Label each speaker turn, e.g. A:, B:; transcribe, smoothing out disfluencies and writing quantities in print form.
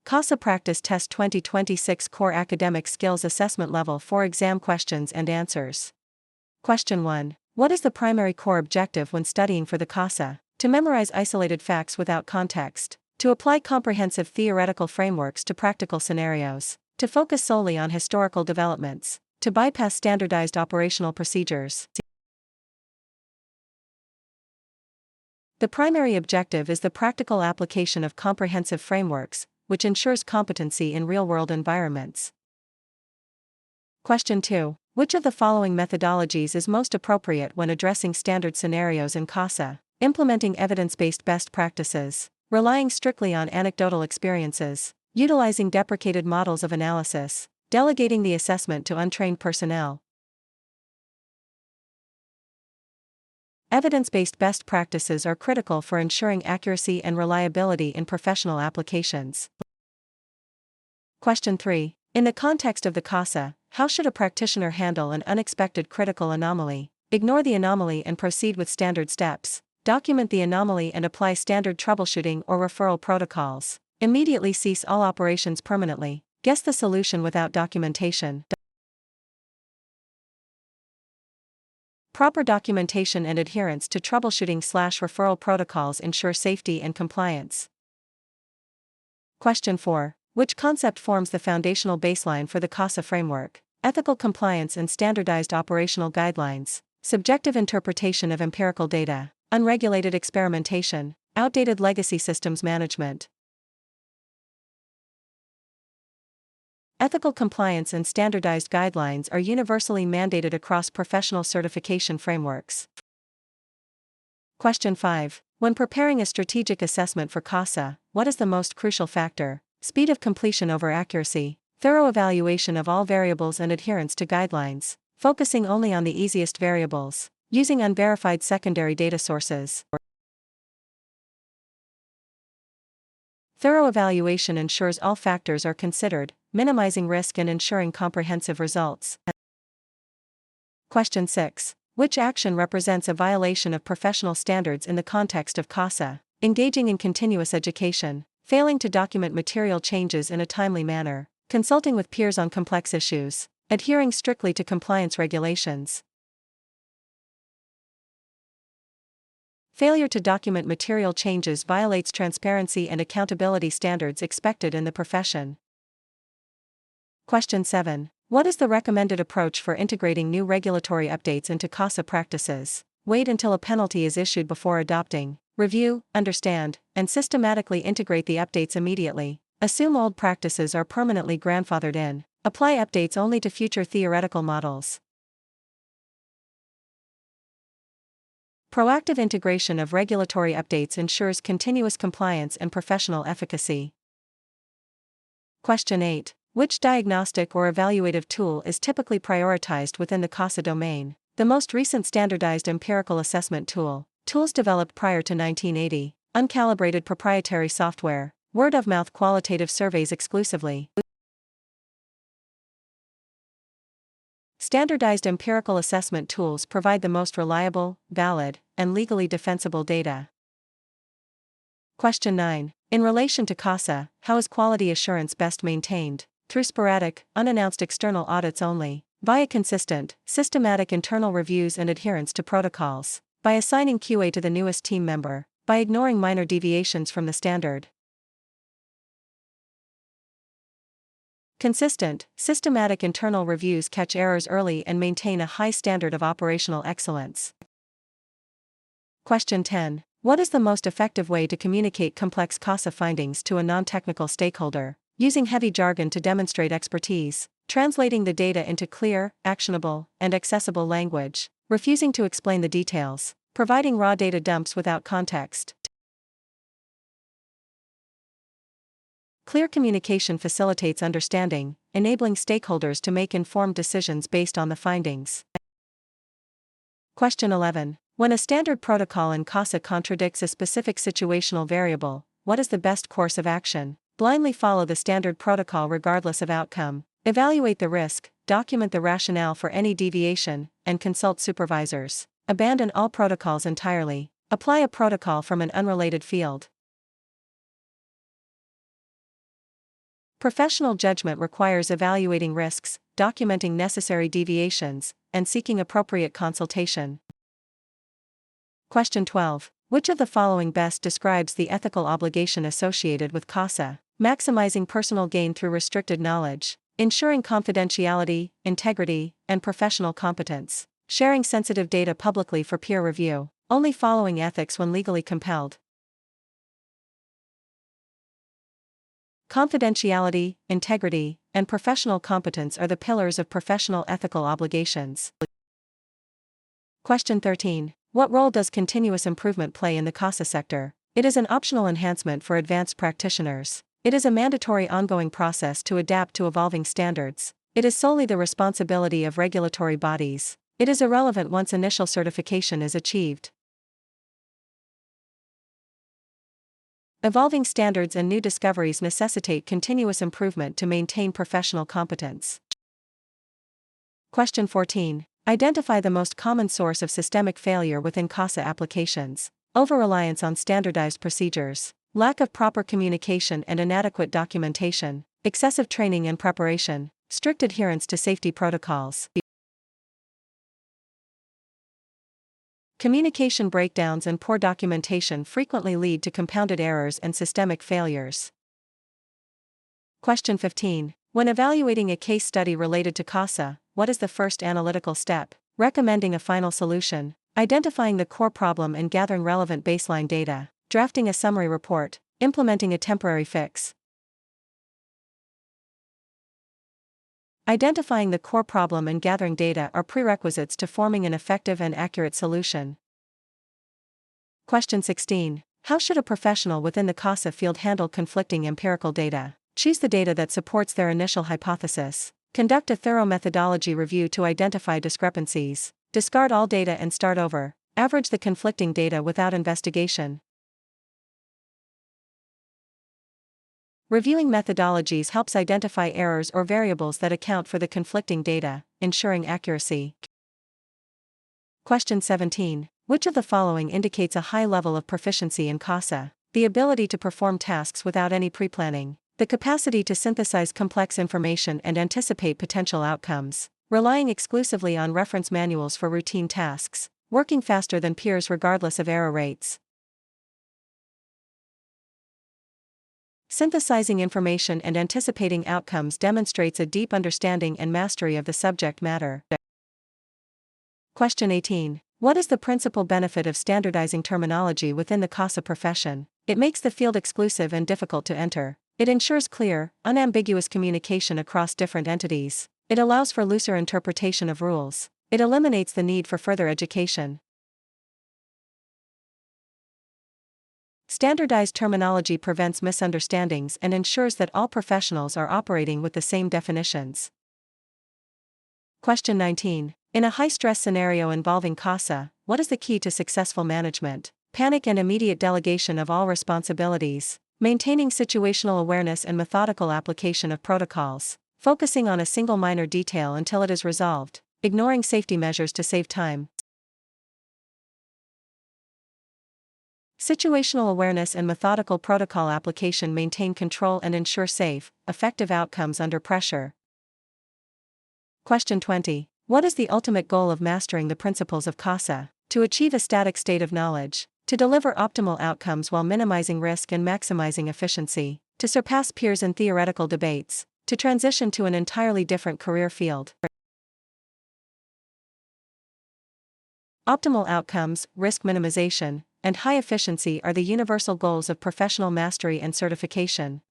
A: CASA Practice Test 2026 Core Academic Skills Assessment Level 4 Exam Questions and Answers. Question 1. What is the primary core objective when studying for the CASA? To memorize isolated facts without context. To apply comprehensive theoretical frameworks to practical scenarios. To focus solely on historical developments. To bypass standardized operational procedures. The primary objective is the practical application of comprehensive frameworks, which ensures competency in real-world environments. Question 2. Which of the following methodologies is most appropriate when addressing standard scenarios in CASA? Implementing evidence-based best practices, relying strictly on anecdotal experiences, utilizing deprecated models of analysis, delegating the assessment to untrained personnel. Evidence-based best practices are critical for ensuring accuracy and reliability in professional applications. Question 3. In the context of the CASA, how should a practitioner handle an unexpected critical anomaly? Ignore the anomaly and proceed with standard steps. Document the anomaly and apply standard troubleshooting or referral protocols. Immediately cease all operations permanently. Guess the solution without documentation. Proper documentation and adherence to troubleshooting/referral protocols ensure safety and compliance. Question 4. Which concept forms the foundational baseline for the CASA framework? Ethical compliance and standardized operational guidelines, subjective interpretation of empirical data, unregulated experimentation, outdated legacy systems management. Ethical compliance and standardized guidelines are universally mandated across professional certification frameworks. Question 5. When preparing a strategic assessment for CASA, what is the most crucial factor? Speed of completion over accuracy, thorough evaluation of all variables and adherence to guidelines, focusing only on the easiest variables, using unverified secondary data sources. Thorough evaluation ensures all factors are considered, minimizing risk and ensuring comprehensive results. Question 6. Which action represents a violation of professional standards in the context of CASA? Engaging in continuous education, failing to document material changes in a timely manner, consulting with peers on complex issues, adhering strictly to compliance regulations. Failure to document material changes violates transparency and accountability standards expected in the profession. Question 7. What is the recommended approach for integrating new regulatory updates into CASA practices? Wait until a penalty is issued before adopting. Review, understand, and systematically integrate the updates immediately. Assume old practices are permanently grandfathered in. Apply updates only to future theoretical models. Proactive integration of regulatory updates ensures continuous compliance and professional efficacy. Question 8. Which diagnostic or evaluative tool is typically prioritized within the CASA domain? The most recent standardized empirical assessment tool, tools developed prior to 1980, uncalibrated proprietary software, word-of-mouth qualitative surveys exclusively. Standardized empirical assessment tools provide the most reliable, valid, and legally defensible data. Question 9. In relation to CASA, how is quality assurance best maintained? Through sporadic, unannounced external audits only, via consistent, systematic internal reviews and adherence to protocols, by assigning QA to the newest team member, by ignoring minor deviations from the standard. Consistent, systematic internal reviews catch errors early and maintain a high standard of operational excellence. Question 10. What is the most effective way to communicate complex CASA findings to a non-technical stakeholder? Using heavy jargon to demonstrate expertise, translating the data into clear, actionable, and accessible language, refusing to explain the details, providing raw data dumps without context. Clear communication facilitates understanding, enabling stakeholders to make informed decisions based on the findings. Question 11. When a standard protocol in CASA contradicts a specific situational variable, what is the best course of action? Blindly follow the standard protocol regardless of outcome. Evaluate the risk, document the rationale for any deviation, and consult supervisors. Abandon all protocols entirely. Apply a protocol from an unrelated field. Professional judgment requires evaluating risks, documenting necessary deviations, and seeking appropriate consultation. Question 12. Which of the following best describes the ethical obligation associated with CASA? Maximizing personal gain through restricted knowledge, ensuring confidentiality, integrity, and professional competence, sharing sensitive data publicly for peer review, only following ethics when legally compelled. Confidentiality, integrity, and professional competence are the pillars of professional ethical obligations. Question 13. What role does continuous improvement play in the CASA sector? It is an optional enhancement for advanced practitioners. It is a mandatory ongoing process to adapt to evolving standards. It is solely the responsibility of regulatory bodies. It is irrelevant once initial certification is achieved. Evolving standards and new discoveries necessitate continuous improvement to maintain professional competence. Question 14. Identify the most common source of systemic failure within CASA applications. Over-reliance on standardized procedures, lack of proper communication and inadequate documentation, excessive training and preparation, strict adherence to safety protocols. Communication breakdowns and poor documentation frequently lead to compounded errors and systemic failures. Question 15. When evaluating a case study related to CASA, what is the first analytical step? Recommending a final solution, identifying the core problem and gathering relevant baseline data, drafting a summary report, implementing a temporary fix. Identifying the core problem and gathering data are prerequisites to forming an effective and accurate solution. Question 16. How should a professional within the CASA field handle conflicting empirical data? Choose the data that supports their initial hypothesis. Conduct a thorough methodology review to identify discrepancies. Discard all data and start over. Average the conflicting data without investigation. Reviewing methodologies helps identify errors or variables that account for the conflicting data, ensuring accuracy. Question 17. Which of the following indicates a high level of proficiency in CASA? The ability to perform tasks without any pre-planning, the capacity to synthesize complex information and anticipate potential outcomes, relying exclusively on reference manuals for routine tasks, working faster than peers regardless of error rates. Synthesizing information and anticipating outcomes demonstrates a deep understanding and mastery of the subject matter. Question 18. What is the principal benefit of standardizing terminology within the CASA profession? It makes the field exclusive and difficult to enter. It ensures clear, unambiguous communication across different entities. It allows for looser interpretation of rules. It eliminates the need for further education. Standardized terminology prevents misunderstandings and ensures that all professionals are operating with the same definitions. Question 19. In a high-stress scenario involving CASA, what is the key to successful management? Panic and immediate delegation of all responsibilities, maintaining situational awareness and methodical application of protocols, focusing on a single minor detail until it is resolved, ignoring safety measures to save time. Situational awareness and methodical protocol application maintain control and ensure safe, effective outcomes under pressure. Question 20. What is the ultimate goal of mastering the principles of CASA? To achieve a static state of knowledge, to deliver optimal outcomes while minimizing risk and maximizing efficiency, to surpass peers in theoretical debates, to transition to an entirely different career field. Optimal outcomes, risk minimization, and high efficiency are the universal goals of professional mastery and certification.